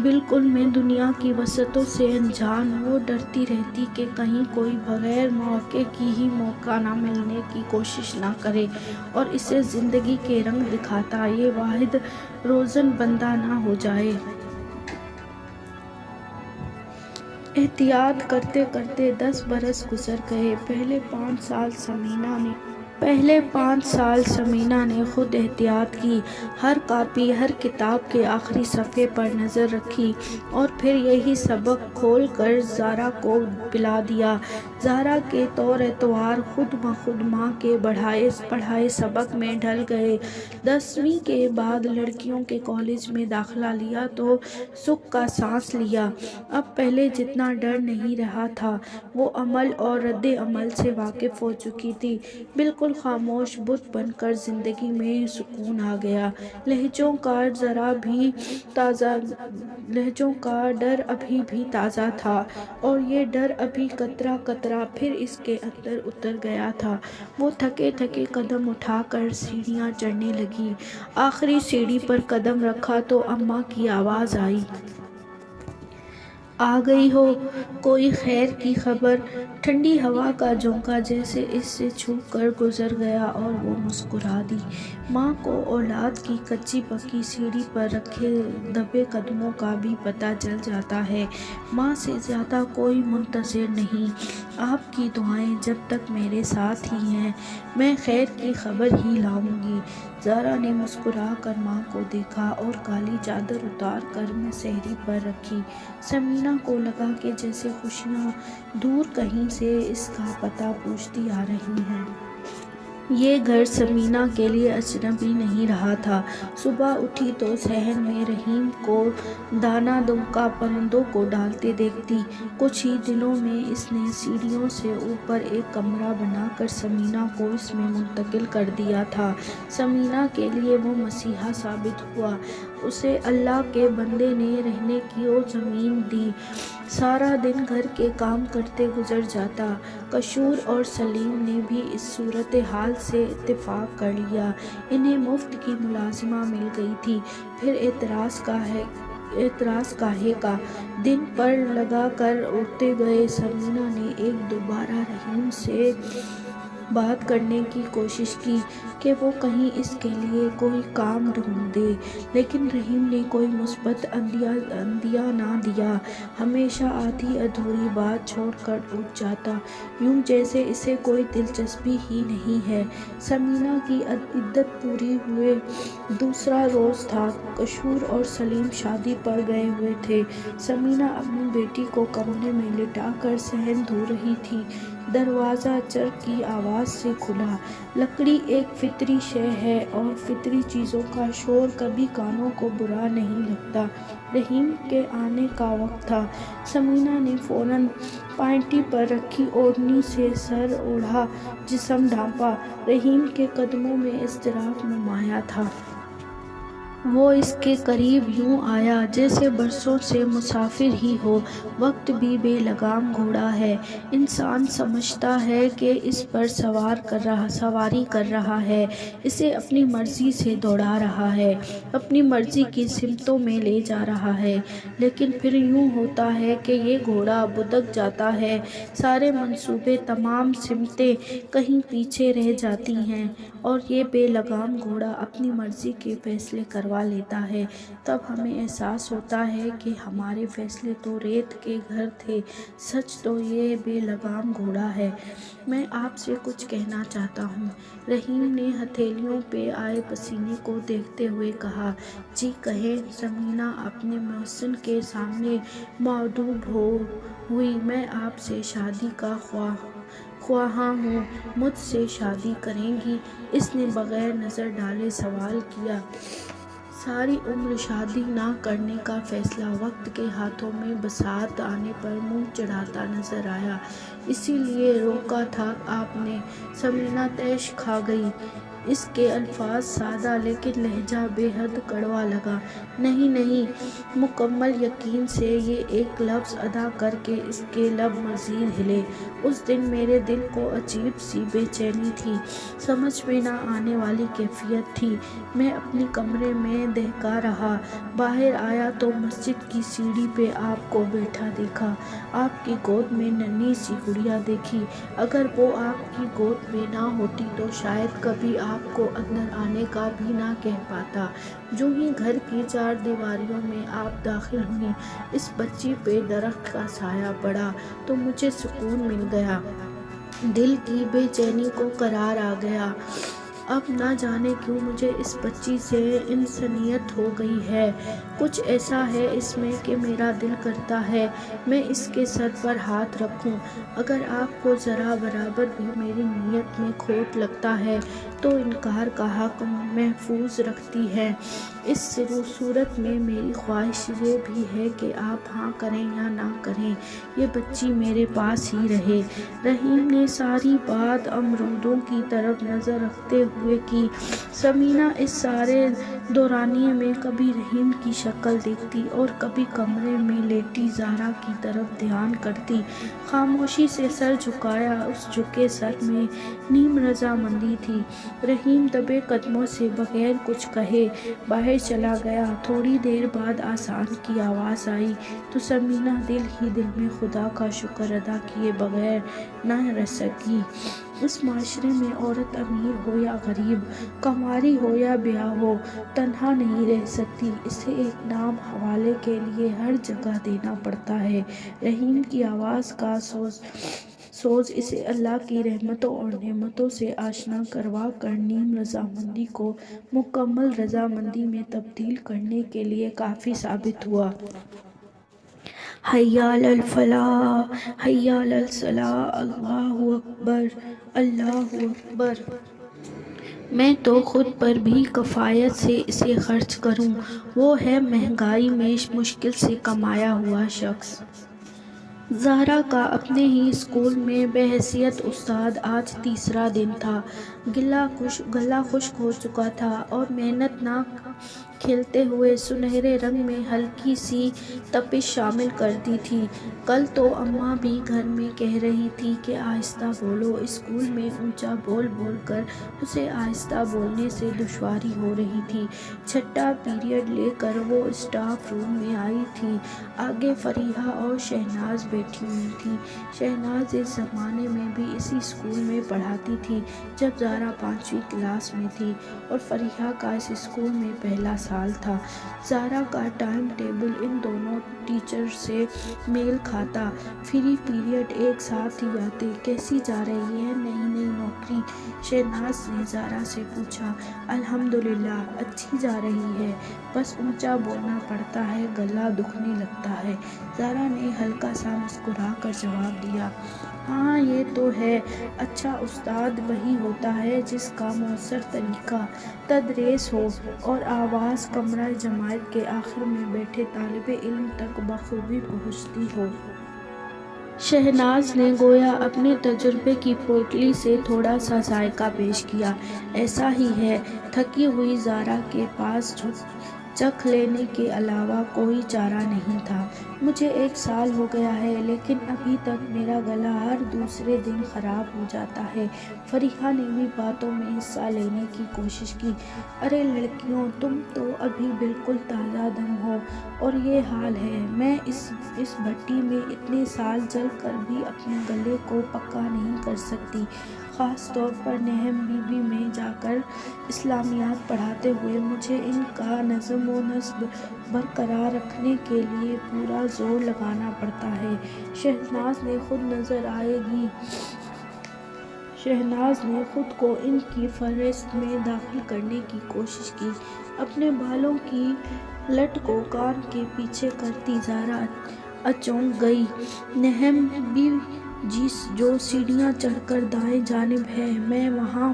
بالکل میں دنیا کی وسعتوں سے انجان، وہ ڈرتی رہتی کہ کہیں کوئی بغیر موقع کی ہی موقع نہ ملنے کی کوشش نہ کرے اور اسے زندگی کے رنگ دکھاتا یہ واحد روزن بندہ نہ ہو جائے۔ احتیاط کرتے کرتے 10 برس گزر گئے۔ پہلے 5 سال ثمینہ نے خود احتیاط کی، ہر کاپی، ہر کتاب کے آخری صفحے پر نظر رکھی اور پھر یہی سبق کھول کر زارا کو پلا دیا۔ زارا کے طور اتوار خود بخود ماں کے پڑھائے سبق میں ڈھل گئے۔ 10ویں کے بعد لڑکیوں کے کالج میں داخلہ لیا تو سکھ کا سانس لیا۔ اب پہلے جتنا ڈر نہیں رہا تھا، وہ عمل اور رد عمل سے واقف ہو چکی تھی۔ بالکل خاموش بت بن کر زندگی میں سکون آ گیا۔ لہجوں کا ڈر ابھی بھی تازہ تھا اور یہ ڈر ابھی قطرہ قطرہ پھر اس کے اندر اتر گیا تھا۔ وہ تھکے قدم اٹھا کر سیڑھیاں چڑھنے لگی۔ آخری سیڑھی پر قدم رکھا تو اماں کی آواز آئی، آ گئی ہو؟ کوئی خیر کی خبر؟ ٹھنڈی ہوا کا جھونکا جیسے اس سے چھو کر گزر گیا اور وہ مسکرا دی۔ ماں کو اولاد کی کچی پکی سیڑھی پر رکھے دبے قدموں کا بھی پتہ چل جاتا ہے۔ ماں سے زیادہ کوئی منتظر نہیں۔ آپ کی دعائیں جب تک میرے ساتھ ہی ہیں، میں خیر کی خبر ہی لاؤں گی۔ زارا نے مسکرا کر ماں کو دیکھا اور کالی چادر اتار کر سہری پر رکھی۔ ثمینہ کو لگا کہ جیسے خوشیاں دور کہیں سے اس کا پتہ پوچھتی آ رہی ہیں۔ یہ گھر ثمینہ کے لیے اجنبی نہیں رہا تھا۔ صبح اٹھی تو صحن میں رحیم کو دانہ دمکا پرندوں کو ڈالتے دیکھتی۔ کچھ ہی دنوں میں اس نے سیڑھیوں سے اوپر ایک کمرہ بنا کر ثمینہ کو اس میں منتقل کر دیا تھا۔ ثمینہ کے لیے وہ مسیحا ثابت ہوا۔ اسے اللہ کے بندے نے رہنے کی وہ زمین دی۔ سارا دن گھر کے کام کرتے گزر جاتا۔ کشور اور سلیم نے بھی اس صورتحال سے اتفاق کر لیا۔ انہیں مفت کی ملازمہ مل گئی تھی۔ پھر اعتراض کاہے کا؟ دن پر لگا کر اٹھتے گئے۔ ثمینہ نے ایک دو بار رحیم سے بات کرنے کی کوشش کی کہ وہ کہیں اس کے لیے کوئی کام ڈھونڈ دے، لیکن رحیم نے کوئی مثبت عندیہ نہ دیا۔ ہمیشہ آدھی ادھوری بات چھوڑ کر اٹھ جاتا، یوں جیسے اسے کوئی دلچسپی ہی نہیں ہے۔ ثمینہ کی عدت پوری ہوئے دوسرا روز تھا۔ کشور اور سلیم شادی پر گئے ہوئے تھے۔ ثمینہ اپنی بیٹی کو کمرے میں لٹا کر صحن دھو رہی تھی۔ دروازہ چرخ کی آواز سے کھلا۔ لکڑی ایک فطری شے ہے اور فطری چیزوں کا شور کبھی کانوں کو برا نہیں لگتا۔ رحیم کے آنے کا وقت تھا۔ ثمینہ نے فوراً پائٹی پر رکھی اوڑھنی سے سر اوڑھا، جسم ڈھانپا۔ رحیم کے قدموں میں اضطراب نمایاں تھا۔ وہ اس کے قریب یوں آیا جیسے برسوں سے مسافر ہی ہو۔ وقت بھی بے لگام گھوڑا ہے۔ انسان سمجھتا ہے کہ اس پر سواری کر رہا ہے، اسے اپنی مرضی سے دوڑا رہا ہے، اپنی مرضی کی سمتوں میں لے جا رہا ہے، لیکن پھر یوں ہوتا ہے کہ یہ گھوڑا بھٹک جاتا ہے، سارے منصوبے، تمام سمتیں کہیں پیچھے رہ جاتی ہیں اور یہ بے لگام گھوڑا اپنی مرضی کے فیصلے کروا لیتا ہے۔ تب ہمیں احساس ہوتا ہے کہ ہمارے فیصلے تو ریت کے گھر تھے، سچ تو یہ بے لگام گھوڑا ہے۔ میں آپ سے کچھ کہنا چاہتا ہوں۔ رحیم نے ہتھیلیوں پہ آئے پسینے کو دیکھتے ہوئے کہا۔ جی کہیں۔ ثمینہ اپنے محسن کے سامنے مادب ہوئی۔ میں آپ سے شادی کا خواہاں ہوں، مجھ سے شادی کریں گی؟ اس نے بغیر نظر ڈالے سوال کیا۔ ساری عمر شادی نہ کرنے کا فیصلہ وقت کے ہاتھوں میں بساط آنے پر منہ چڑھاتا نظر آیا، اسی لیے روکا تھا آپ نے۔ ثمینہ طیش کھا گئی۔ اس کے الفاظ سادہ لیکن لہجہ بے حد کڑوا لگا۔ نہیں نہیں، مکمل یقین سے یہ ایک لفظ ادا کر کے اس کے لب مزید ہلے۔ اس دن میرے دل کو عجیب سی بے چینی تھی، سمجھ میں نہ آنے والی کیفیت تھی۔ میں اپنے کمرے میں دہکا رہا، باہر آیا تو مسجد کی سیڑھی پہ آپ کو بیٹھا دیکھا، آپ کی گود میں ننھی سی گڑیا دیکھی۔ اگر وہ آپ کی گود میں نہ ہوتی تو شاید کبھی آپ کو اندر آنے کا بھی نہ کہہ پاتا۔ جو ہی گھر کی چار دیواریوں میں آپ داخل ہوئیں، اس بچی پہ درخت کا سایہ پڑا تو مجھے سکون مل گیا، دل کی بے چینی کو قرار آ گیا۔ اب نہ جانے کیوں مجھے اس بچی سے انسانیت ہو گئی ہے، کچھ ایسا ہے اس میں کہ میرا دل کرتا ہے میں اس کے سر پر ہاتھ رکھوں۔ اگر آپ کو ذرا برابر بھی میری نیت میں کھوٹ لگتا ہے تو انکار کا حق محفوظ رکھتی ہے۔ اس صورت میں میری خواہش یہ بھی ہے کہ آپ ہاں کریں یا نہ کریں، یہ بچی میرے پاس ہی رہے۔ رحیم نے ساری بات امرودوں کی طرف نظر رکھتے ہوئے کی۔ ثمینہ اس سارے دورانیے میں کبھی رحیم کی شکل دیکھتی اور کبھی کمرے میں لیٹی زہرا کی طرف دھیان کرتی، خاموشی سے سر جھکایا، اس جھکے سر میں نیم رضامندی تھی۔ رحیم دبے قدموں سے بغیر کچھ کہے باہر چلا گیا۔ تھوڑی دیر بعد آذان کی آواز آئی تو ثمینہ دل ہی دل میں خدا کا شکر ادا کیے بغیر نہ رہ سکی۔ اس معاشرے میں عورت امیر ہو یا غریب، کنواری ہو یا بیاہ ہو، تنہا نہیں رہ سکتی، اسے ایک نام حوالے کے لیے ہر جگہ دینا پڑتا ہے۔ رحیم کی آواز کا سوز اسے اللہ کی رحمتوں اور نعمتوں سے آشنا کروا کر نیم رضامندی کو مکمل رضامندی میں تبدیل کرنے کے لیے کافی ثابت ہوا۔ حی علی الفلاح، حی علی الصلاح، اللہ اکبر، اللہ اکبر۔ میں تو خود پر بھی کفایت سے اسے خرچ کروں، وہ ہے مہنگائی میں مشکل سے کمایا ہوا شخص۔ زہرا کا اپنے ہی اسکول میں بحیثیت استاد آج تیسرا دن تھا۔ گلا خشک ہو چکا تھا اور محنت نہ کھلتے ہوئے سنہرے رنگ میں ہلکی سی تپش شامل کر دی تھی۔ کل تو اماں بھی گھر میں کہہ رہی تھی کہ آہستہ بولو، اسکول میں اونچا بول بول کر اسے آہستہ بولنے سے دشواری ہو رہی تھی۔ چھٹا پیریڈ لے کر وہ اسٹاف روم میں آئی تھی۔ آگے فریحہ اور شہناز بیٹھی ہوئی تھیں۔ شہناز اس زمانے میں بھی اسی اسکول میں پڑھاتی تھی جب زہرا 5ویں کلاس میں تھی، اور فریحہ کا اس اسکول میں پہلا سال تھا۔ زہرا کا ٹائم ٹیبل ان دونوں ٹیچر سے میل کھاتا، فری پیریڈ ایک ساتھ ہی آتے۔ کیسی جا رہی ہے نئی نوکری؟ شہناز نے زہرا سے پوچھا۔ الحمدللہ، اچھی جا رہی ہے، بس اونچا بولنا پڑتا ہے، گلا دکھنے لگتا ہے۔ زہرا نے ہلکا سا مسکرا کر جواب دیا۔ ہاں یہ تو ہے، اچھا استاد وہی ہوتا ہے جس کا مؤثر طریقہ تدریس ہو اور آواز کمرہ جماعت کے آخر میں بیٹھے طالب علم تک بخوبی پہنچتی ہو۔ شہناز نے گویا اپنے تجربے کی پوٹلی سے تھوڑا سا ذائقہ پیش کیا۔ ایسا ہی ہے، تھکی ہوئی زارا کے پاس چکھ لینے کے علاوہ کوئی چارہ نہیں تھا۔ مجھے 1 سال ہو گیا ہے، لیکن ابھی تک میرا گلا ہر دوسرے دن خراب ہو جاتا ہے۔ فریحہ نے بھی باتوں میں حصہ لینے کی کوشش کی۔ ارے لڑکیوں، تم تو ابھی بالکل تازہ دم ہو اور یہ حال ہے۔ میں اس بھٹی میں اتنے سال جل کر بھی اپنے گلے کو پکا نہیں کر سکتی، خاص طور پر نہم بی بی میں جا کر اسلامیات پڑھاتے ہوئے مجھے ان کا نظم و نسق برقرار رکھنے کے لیے پورا زور لگانا پڑتا ہے۔ شہناز نے خود کو ان کی فہرست میں داخل کرنے کی کوشش کی۔ اپنے بالوں کی لٹ کو کان کے پیچھے کرتی زارا اچونک گئی۔ نہم بی جی جو سیڑھیاں چڑھ کر دائیں جانب ہے، میں وہاں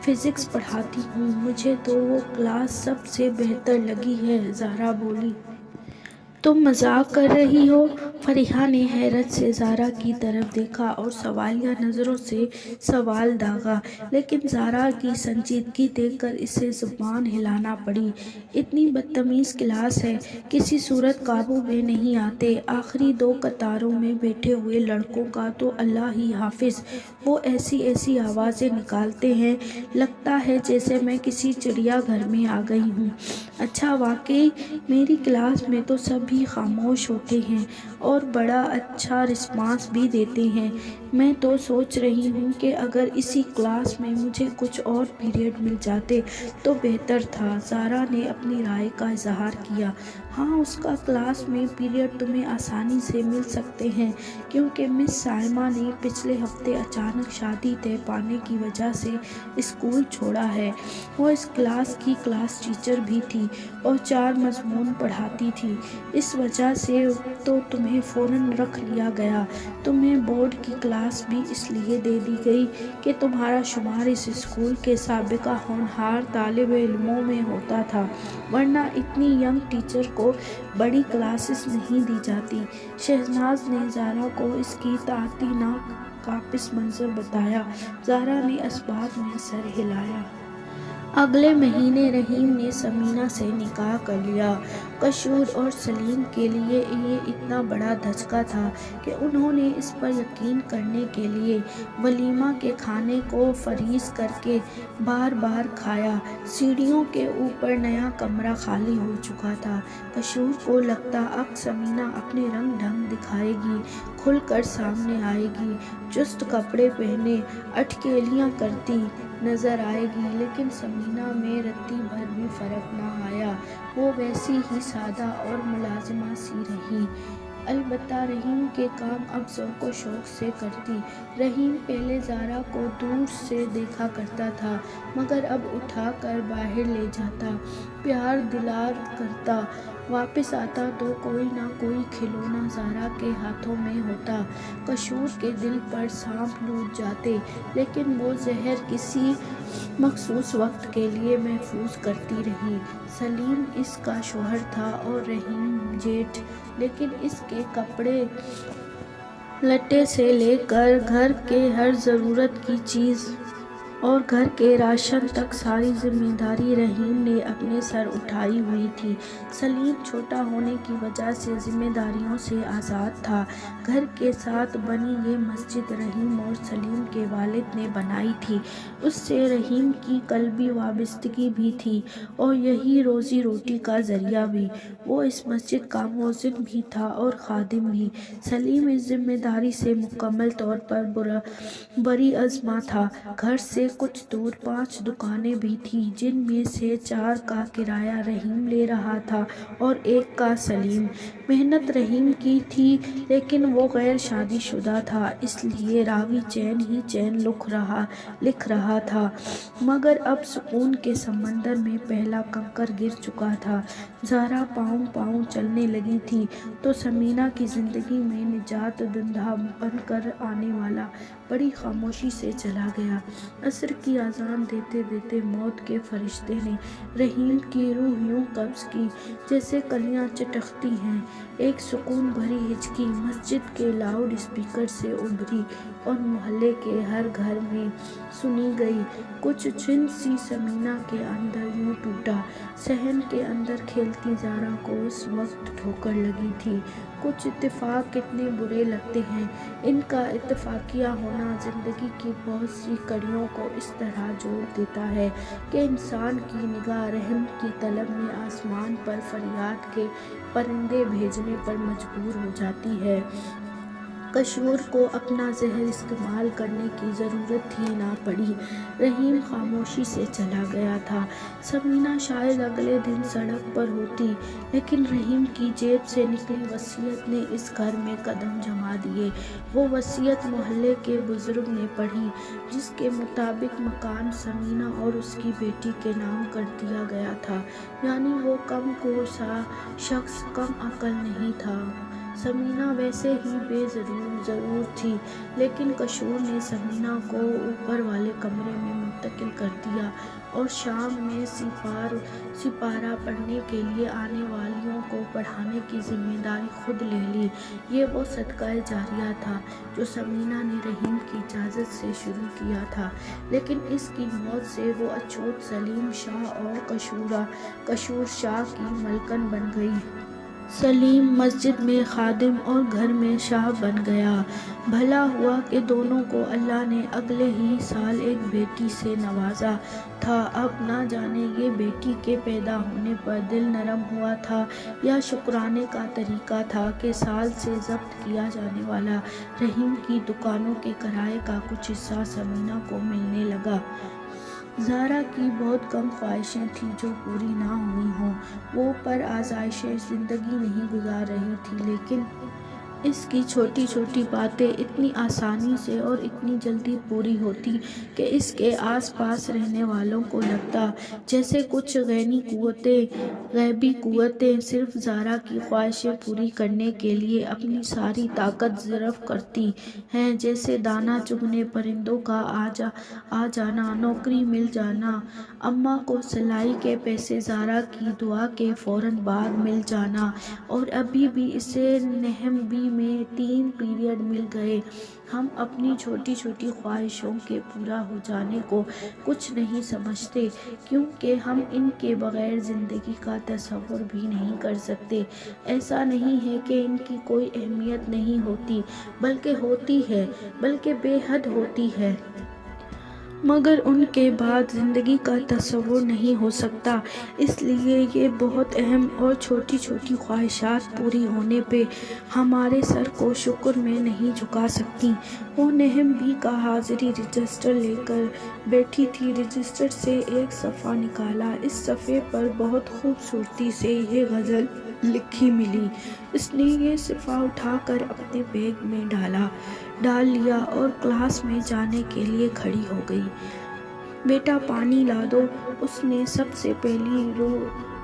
فزکس پڑھاتی ہوں۔ مجھے تو وہ کلاس سب سے بہتر لگی ہے، زارا بولی۔ تم مذاق کر رہی ہو؟ فریحہ نے حیرت سے زارا کی طرف دیکھا اور سوالیہ نظروں سے سوال داغا، لیکن زارا کی سنجیدگی دیکھ کر اسے زبان ہلانا پڑی۔ اتنی بدتمیز کلاس ہے، کسی صورت قابو میں نہیں آتے۔ آخری 2 قطاروں میں بیٹھے ہوئے لڑکوں کا تو اللہ ہی حافظ، وہ ایسی ایسی آوازیں نکالتے ہیں، لگتا ہے جیسے میں کسی چڑیا گھر میں آ گئی ہوں۔ اچھا، واقعی میری کلاس میں تو سب ہی خاموش ہوتے ہیں اور بڑا اچھا رسپانس بھی دیتے ہیں۔ میں تو سوچ رہی ہوں کہ اگر اسی کلاس میں مجھے کچھ اور پیریڈ مل جاتے تو بہتر تھا۔ زارا نے اپنی رائے کا اظہار کیا۔ ہاں، اس کا کلاس میں پیریڈ تمہیں آسانی سے مل سکتے ہیں، کیونکہ مس سائمہ نے پچھلے ہفتے اچانک شادی طے پانے کی وجہ سے اسکول چھوڑا ہے۔ وہ اس کلاس کی کلاس ٹیچر بھی تھی اور 4 مضمون پڑھاتی تھی۔ اس وجہ سے تو تمہیں فوراً رکھ لیا گیا۔ تمہیں بورڈ کی کلاس بھی اس لیے دے دی گئی کہ تمہارا شمار اس اسکول کے سابقہ ہونہار طالب علموں میں ہوتا تھا، ورنہ اتنی ینگ ٹیچر کو بڑی کلاسز نہیں دی جاتی۔ شہناز نے زارا کو اس کی تعاطیٰ کا پس منظر بتایا۔ زارا نے اسباب میں سر ہلایا۔ اگلے مہینے رحیم نے ثمینہ سے نکاح کر لیا۔ قشور اور سلیم کے لیے یہ اتنا بڑا دھچکا تھا کہ انہوں نے اس پر یقین کرنے کے لیے ولیمہ کے کھانے کو فریز کر کے بار بار کھایا۔ سیڑھیوں کے اوپر نیا کمرہ خالی ہو چکا تھا۔ قشور کو لگتا اب ثمینہ اپنے رنگ ڈھنگ دکھائے گی، کھل کر سامنے آئے گی، چست کپڑے پہنے اٹکیلیاں کرتی نظر آئے گی، لیکن ثمینہ میں رتی بھر بھی فرق نہ آیا۔ وہ ویسی ہی سادہ اور ملازمہ سی رہی۔ البتہ رحیم کے کام اب ذوق و شوق سے کرتی۔ رحیم پہلے زارا کو دور سے دیکھا کرتا تھا، مگر اب اٹھا کر باہر لے جاتا، پیار دلار کرتا۔ واپس آتا تو کوئی نہ کوئی کھلونا زارا کے ہاتھوں میں ہوتا۔ قشور کے دل پر سانپ لوٹ جاتے، لیکن وہ زہر کسی مخصوص وقت کے لیے محفوظ کرتی رہی۔ سلیم اس کا شوہر تھا اور رحیم جیٹھ، لیکن اس کے کپڑے لتے سے لے کر گھر کے ہر ضرورت کی چیز اور گھر کے راشن تک ساری ذمہ داری رحیم نے اپنے سر اٹھائی ہوئی تھی۔ سلیم چھوٹا ہونے کی وجہ سے ذمہ داریوں سے آزاد تھا۔ گھر کے ساتھ بنی یہ مسجد رحیم اور سلیم کے والد نے بنائی تھی۔ اس سے رحیم کی قلبی وابستگی بھی تھی اور یہی روزی روٹی کا ذریعہ بھی۔ وہ اس مسجد کا مؤذن بھی تھا اور خادم بھی۔ سلیم اس ذمہ داری سے مکمل طور پر بری عزم تھا۔ گھر سے کچھ دور 5 دکانیں بھی تھیں، جن میں سے 4 کا کرایہ رحیم لے رہا تھا اور 1 کا سلیم۔ محنت رحیم کی تھی، لیکن وہ غیر شادی شدہ تھا، اس لیے راوی چین ہی چین لکھ رہا تھا، مگر اب سکون کے سمندر میں پہلا کنکر گر چکا تھا۔ زارا پاؤں پاؤں چلنے لگی تھی تو ثمینہ کی زندگی میں نجات دہندہ بن کر آنے والا بڑی خاموشی سے چلا گیا۔ عصر کی اذان دیتے دیتے موت کے فرشتے نے رحیم کی روح یوں قبض کی جیسے کلیاں چٹکتی ہیں۔ ایک سکون بھری ہچکی مسجد کے لاؤڈ اسپیکر سے ابھری اور محلے کے ہر گھر میں سنی گئی۔ کچھ چھن سی سمینہ کے اندر یوں ٹوٹا۔ صحن کے اندر کھیلتی زارا کو اس وقت ٹھوکر لگی تھی۔ کچھ اتفاق کتنے برے لگتے ہیں، ان کا اتفاقیہ ہونا زندگی کی بہت سی کڑیوں کو اس طرح جوڑ دیتا ہے کہ انسان کی نگاہ رحم کی طلب میں آسمان پر فریاد کے پرندے بھیجنے پر مجبور ہو جاتی ہے۔ قشور کو اپنا زہر استعمال کرنے کی ضرورت ہی نہ پڑی۔ رحیم خاموشی سے چلا گیا تھا۔ سمینہ شاید اگلے دن سڑک پر ہوتی، لیکن رحیم کی جیب سے نکلی وصیت نے اس گھر میں قدم جما دیے۔ وہ وصیت محلے کے بزرگ نے پڑھی، جس کے مطابق مکان سمینہ اور اس کی بیٹی کے نام کر دیا گیا تھا، یعنی وہ کم کوسا شخص کم عقل نہیں تھا۔ سمینہ ویسے ہی بے ضرور تھی، لیکن قشور نے سمینہ کو اوپر والے کمرے میں منتقل کر دیا اور شام میں سپارہ پڑھنے کے لیے آنے والیوں کو پڑھانے کی ذمہ داری خود لے لی۔ یہ وہ صدقہ جاریہ تھا جو سمینہ نے رحیم کی اجازت سے شروع کیا تھا، لیکن اس کی موت سے وہ اچھوت سلیم شاہ اور قشور شاہ کی ملکن بن گئی۔ سلیم مسجد میں خادم اور گھر میں شاہ بن گیا۔ بھلا ہوا کہ دونوں کو اللہ نے اگلے ہی سال ایک بیٹی سے نوازا تھا۔ اب نہ جانے یہ بیٹی کے پیدا ہونے پر دل نرم ہوا تھا یا شکرانے کا طریقہ تھا کہ سال سے ضبط کیا جانے والا رحیم کی دکانوں کے کرائے کا کچھ حصہ سمینہ کو ملنے لگا۔ زارا کی بہت کم خواہشیں تھیں جو پوری نہ ہوئی ہوں۔ وہ پر آزائش زندگی نہیں گزار رہی تھی، لیکن اس کی چھوٹی چھوٹی باتیں اتنی آسانی سے اور اتنی جلدی پوری ہوتی کہ اس کے آس پاس رہنے والوں کو لگتا جیسے کچھ غیبی قوتیں صرف زارا کی خواہشیں پوری کرنے کے لیے اپنی ساری طاقت صرف کرتی ہیں، جیسے دانہ چگنے پرندوں کا آ جانا، نوکری مل جانا، اماں کو سلائی کے پیسے زارا کی دعا کے فوراً بعد مل جانا، اور ابھی بھی اسے نہم بی میں 3 پیریڈ مل گئے۔ ہم اپنی چھوٹی چھوٹی خواہشوں کے پورا ہو جانے کو کچھ نہیں سمجھتے، کیونکہ ہم ان کے بغیر زندگی کا تصور بھی نہیں کر سکتے۔ ایسا نہیں ہے کہ ان کی کوئی اہمیت نہیں ہوتی، بلکہ ہوتی ہے، بلکہ بے حد ہوتی ہے۔ مگر ان کے بعد زندگی کا تصور نہیں ہو سکتا، اس لیے یہ بہت اہم اور چھوٹی چھوٹی خواہشات پوری ہونے پہ ہمارے سر کو شکر میں نہیں جھکا سکتی۔ وہ نہم بی کا حاضری رجسٹر لے کر بیٹھی تھی۔ رجسٹر سے ایک صفحہ نکالا۔ اس صفحے پر بہت خوبصورتی سے یہ غزل لکھی ملی۔ اس نے یہ صفحہ اٹھا کر اپنے بیگ میں ڈال لیا اور کلاس میں جانے کے لیے کھڑی ہو گئی۔ بیٹا پانی لا دو، اس نے سب سے پہلی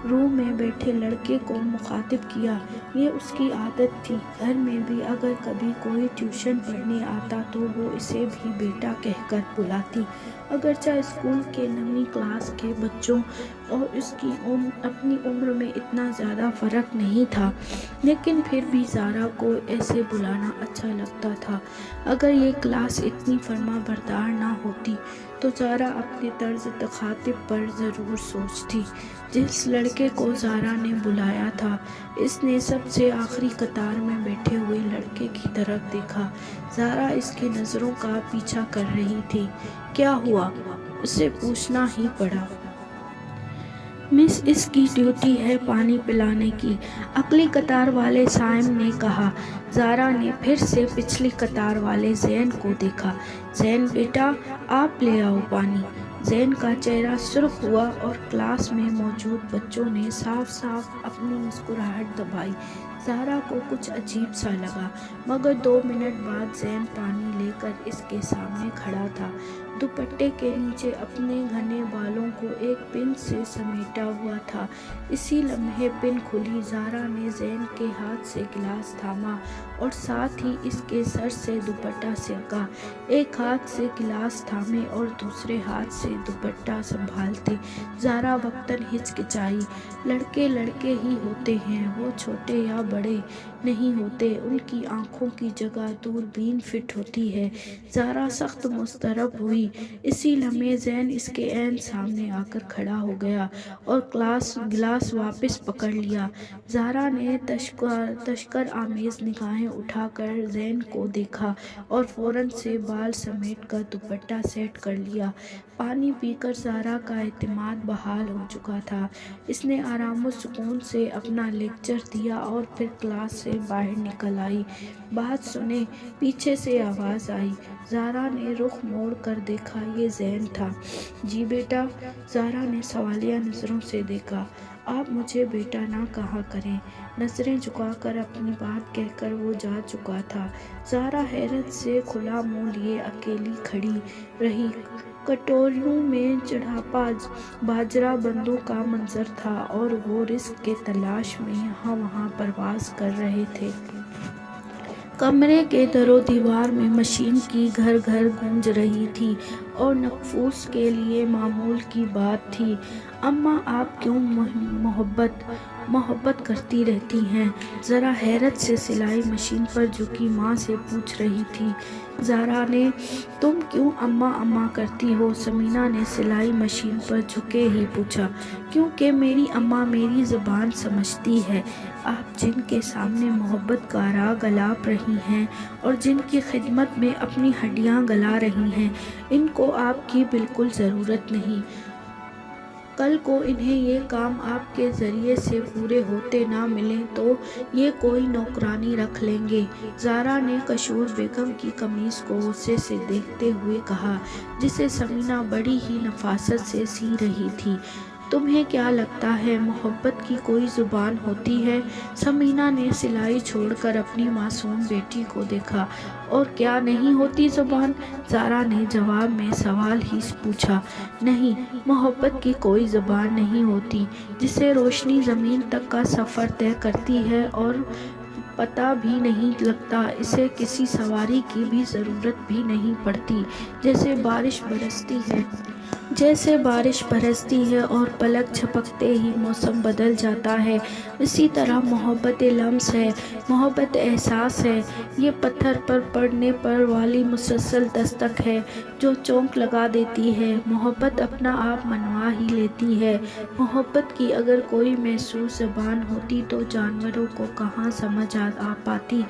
رو میں بیٹھے لڑکے کو مخاطب کیا۔ یہ اس کی عادت تھی، گھر میں بھی اگر کبھی کوئی ٹیوشن پڑھنے آتا تو وہ اسے بھی بیٹا کہہ کر بلاتی۔ اگرچہ اسکول کے نویں کلاس کے بچوں اور اس کی اپنی عمر میں اتنا زیادہ فرق نہیں تھا، لیکن پھر بھی زارا کو ایسے بلانا اچھا لگتا تھا۔ اگر یہ کلاس اتنی فرما بردار نہ ہوتی تو زارا اپنے طرز تخاطب پر ضرور سوچتی۔ جس لڑکے کو زارا نے بلایا تھا، اس نے سب سے آخری قطار میں بیٹھے ہوئے لڑکے کی طرف دیکھا۔ زارا اس کی نظروں کا پیچھا کر رہی تھی۔ کیا ہوا؟ اسے پوچھنا ہی پڑا۔ مس، اس کی ڈیوٹی ہے پانی پلانے کی، اگلی قطار والے سائم نے کہا۔ زارا نے پھر سے پچھلی قطار والے زین کو دیکھا۔ زین بیٹا، آپ لے آؤ پانی۔ زین کا چہرہ سرخ ہوا اور کلاس میں موجود بچوں نے صاف صاف اپنی مسکراہٹ دبائی۔ زارا کو کچھ عجیب سا لگا، مگر 2 منٹ بعد زین پانی لے کر اس کے سامنے کھڑا تھا۔ دوپٹے کے نیچے اپنے گھنے بالوں کو ایک پن سے سمیٹا ہوا تھا۔ اسی لمحے پن کھلی، زارا نے زین کے ہاتھ سے گلاس تھاما اور ساتھ ہی اس کے سر سے دوپٹہ سرکا۔ ایک ہاتھ سے گلاس تھامے اور دوسرے ہاتھ سے دوپٹہ سنبھالتے زارا وقتاً ہچکچائی۔ لڑکے لڑکے ہی ہوتے ہیں، وہ چھوٹے یا بڑے نہیں ہوتے، ان کی آنکھوں کی جگہ دوربین فٹ ہوتی ہے۔ زارا سخت مضطرب ہوئی۔ اسی لمحے زین اس کے عین سامنے آ کر کھڑا ہو گیا اور گلاس واپس پکڑ لیا۔ زارا نے تشکر آمیز نگاہیں اٹھا کر زین کو دیکھا اور فوراً سے بال سمیٹ کر دوپٹہ سیٹ کر لیا۔ پانی پی کر زارا کا اعتماد بحال ہو چکا تھا۔ اس نے آرام و سکون سے اپنا لیکچر دیا اور پھر کلاس سے باہر نکل آئی۔ بات سنیں، پیچھے سے آواز آئی۔ زارا نے رخ موڑ کر دیکھا، یہ زین تھا۔ جی بیٹا؟ زارا نے سوالیہ نظروں سے دیکھا۔ آپ مجھے بیٹا نہ کہا کریں۔ نظریں جھکا کر اپنی بات کہہ کر وہ جا چکا تھا۔ زارا حیرت سے کھلا منہ لیے اکیلی کھڑی رہی۔ کٹوریوں میں چڑھاپا باجرہ بندوں کا منظر تھا اور وہ رزق کے تلاش میں یہاں وہاں پرواز کر رہے تھے۔ کمرے کے در و دیوار میں مشین کی گھر گھر گونج رہی تھی اور نفوس کے لیے معمول کی بات تھی۔ اماں آپ کیوں محبت کرتی رہتی ہیں؟ ذرا حیرت سے سلائی مشین پر جھکی ماں سے پوچھ رہی تھی زارا نے۔ تم کیوں اماں اماں کرتی ہو؟ ثمینہ نے سلائی مشین پر جھکے ہی پوچھا۔ کیونکہ میری اماں میری زبان سمجھتی ہے۔ آپ جن کے سامنے محبت کا راگ الاپ رہی ہیں اور جن کی خدمت میں اپنی ہڈیاں گلا رہی ہیں، ان کو آپ کی بالکل ضرورت نہیں۔ کل کو انہیں یہ کام آپ کے ذریعے سے پورے ہوتے نہ ملیں تو یہ کوئی نوکرانی رکھ لیں گے۔ زارا نے کشور بیگم کی قمیص کو غصے سے دیکھتے ہوئے کہا، جسے ثمینہ بڑی ہی نفاست سے سی رہی تھی۔ تمہیں کیا لگتا ہے محبت کی کوئی زبان ہوتی ہے؟ ثمینہ نے سلائی چھوڑ کر اپنی معصوم بیٹی کو دیکھا۔ اور کیا نہیں ہوتی زبان؟ زارا نے جواب میں سوال ہی پوچھا۔ نہیں، محبت کی کوئی زبان نہیں ہوتی۔ جسے روشنی زمین تک کا سفر طے کرتی ہے اور پتہ بھی نہیں لگتا، اسے کسی سواری کی بھی ضرورت بھی نہیں پڑتی۔ جیسے بارش برستی ہے اور پلک جھپکتے ہی موسم بدل جاتا ہے، اسی طرح محبت لمس ہے، محبت احساس ہے۔ یہ پتھر پر پڑنے پر والی مسلسل دستک ہے جو چونک لگا دیتی ہے۔ محبت اپنا آپ منوا ہی لیتی ہے۔ محبت کی اگر کوئی محسوس زبان ہوتی تو جانوروں کو کہاں سمجھ آ پاتی۔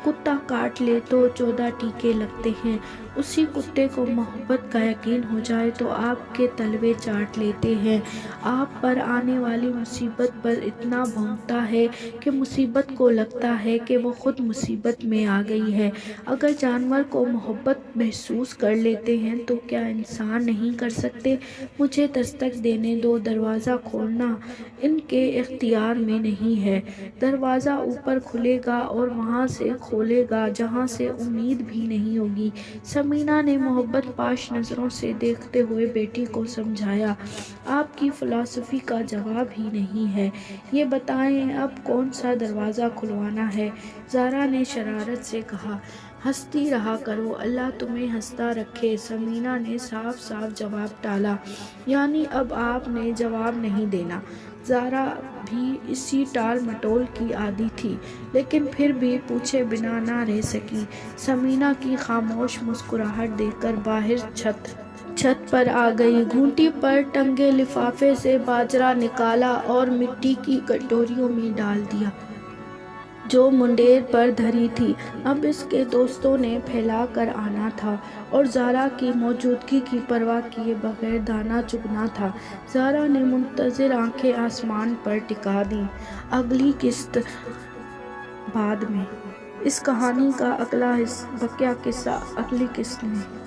کتا کاٹ لے تو 14 ٹیکے لگتے ہیں، اسی کتے کو محبت کا یقین ہو جائے تو آپ کے تلوے چاٹ لیتے ہیں۔ آپ پر آنے والی مصیبت پر اتنا بھونکتا ہے کہ مصیبت کو لگتا ہے کہ وہ خود مصیبت میں آ گئی ہے۔ اگر جانور کو محبت محسوس کر لیتے ہیں تو کیا انسان نہیں کر سکتے؟ مجھے دستک دینے دو، دروازہ کھولنا ان کے اختیار میں نہیں ہے۔ دروازہ اوپر کھلے گا اور وہاں سے کھولے گا جہاں سے امید بھی نہیں ہوگی۔ ثمینہ نے محبت پاش نظروں سے دیکھتے ہوئے بیٹی کو سمجھایا۔ آپ کی فلسفی کا جواب ہی نہیں ہے۔ یہ بتائیں اب کون سا دروازہ کھلوانا ہے؟ زارا نے شرارت سے کہا۔ ہنستی رہا کرو، اللہ تمہیں ہنستا رکھے۔ ثمینہ نے صاف صاف جواب ٹالا۔ یعنی اب آپ نے جواب نہیں دینا؟ زارا بھی اسی ٹال مٹول کی عادی تھی، لیکن پھر بھی پوچھے بنا نہ رہ سکی۔ ثمینہ کی خاموش مسکراہٹ دیکھ کر باہر چھت پر آ گئی، گھونٹی پر ٹنگے لفافے سے باجرہ نکالا اور مٹی کی کٹوریوں میں ڈال دیا جو منڈیر پر دھری تھی۔ اب اس کے دوستوں نے پھیلا کر آنا تھا اور زارا کی موجودگی کی پرواہ کیے بغیر دانہ چگنا تھا۔ زارا نے منتظر آنکھیں آسمان پر ٹکا دیں۔ اگلی قسط بعد میں۔ اس کہانی کا بقیہ قصہ اگلی قسط میں۔